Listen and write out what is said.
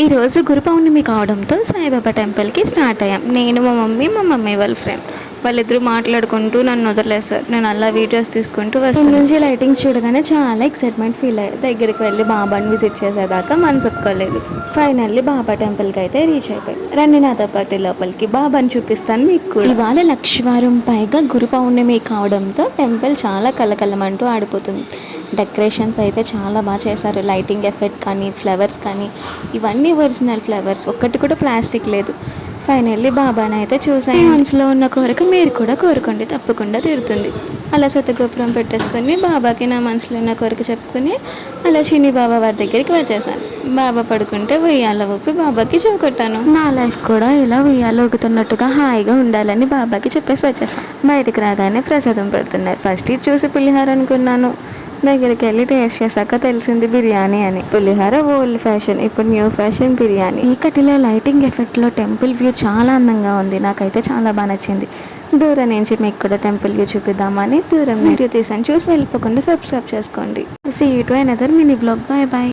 ఈరోజు గురు పౌర్ణమి కావడంతో సాయిబాబా టెంపుల్కి స్టార్ట్ అయ్యాం. నేను, మా మమ్మీ వాళ్ళ ఫ్రెండ్ వాళ్ళిద్దరూ మాట్లాడుకుంటూ నన్ను వదిలేశారు. నేను అలా వీడియోస్ తీసుకుంటూ వస్తాను. నుంచి లైటింగ్స్ చూడగానే చాలా ఎక్సైట్మెంట్ ఫీల్ అయ్యాయి. దగ్గరికి వెళ్ళి బాబాని విజిట్ చేసేదాకా మనసు ఒప్పుకోలేదు. ఫైనల్లీ బాబా టెంపుల్కి అయితే రీచ్ అయిపోయి, రండి నాతో పాటు లోపలికి, బాబాని చూపిస్తాను మీకు కూడా. ఇవాళ లక్షవారం పైగా గురు పౌర్ణమి కావడంతో టెంపుల్ చాలా కలకలమంటూ ఆడిపోతుంది. డెకరేషన్స్ అయితే చాలా బాగా చేశారు. లైటింగ్ ఎఫెక్ట్ కానీ, ఫ్లవర్స్ కానీ, ఇవన్నీ ఒరిజినల్ ఫ్లవర్స్, ఒక్కటి కూడా ప్లాస్టిక్ లేదు. ఫైనల్లీ బాబాని అయితే చూసాను. మనసులో ఉన్న కోరిక మీరు కూడా కోరుకోండి, తప్పకుండా తీరుతుంది. అలా సతగోపురం పెట్టేసుకొని బాబాకి నా మనసులో ఉన్న కోరిక చెప్పుకొని అలా చిన్ని బాబా వారి దగ్గరికి వచ్చేసాను. బాబా పడుకుంటే ఉయ్యాల ఊపి బాబాకి చూకొట్టాను. నా లైఫ్ కూడా ఇలా ఉయ్యాల ఊగుతున్నట్టుగా హాయిగా ఉండాలని బాబాకి చెప్పేసి వచ్చేసాను. బయటకు రాగానే ప్రసాదం పెడుతున్నారు. ఫస్ట్ ఇది చూసి పులిహార అనుకున్నాను. దగ్గరికి వెళ్ళి టేస్ట్ చేశాక తెలిసింది బిర్యానీ అని. పులిహోర ఓల్డ్ ఫ్యాషన్, ఇప్పుడు న్యూ ఫ్యాషన్ బిర్యానీ. చీకటిలో లైటింగ్ ఎఫెక్ట్లో టెంపుల్ వ్యూ చాలా అందంగా ఉంది. నాకైతే చాలా బాగా నచ్చింది. దూరం నుంచి మీకు కూడా టెంపుల్ వ్యూ చూపిద్దామని దూరం వీడియో తీసాను. చూసి వెళ్ళిపోకుండా సబ్స్క్రైబ్ చేసుకోండి. See you to another mini blog. Bye bye.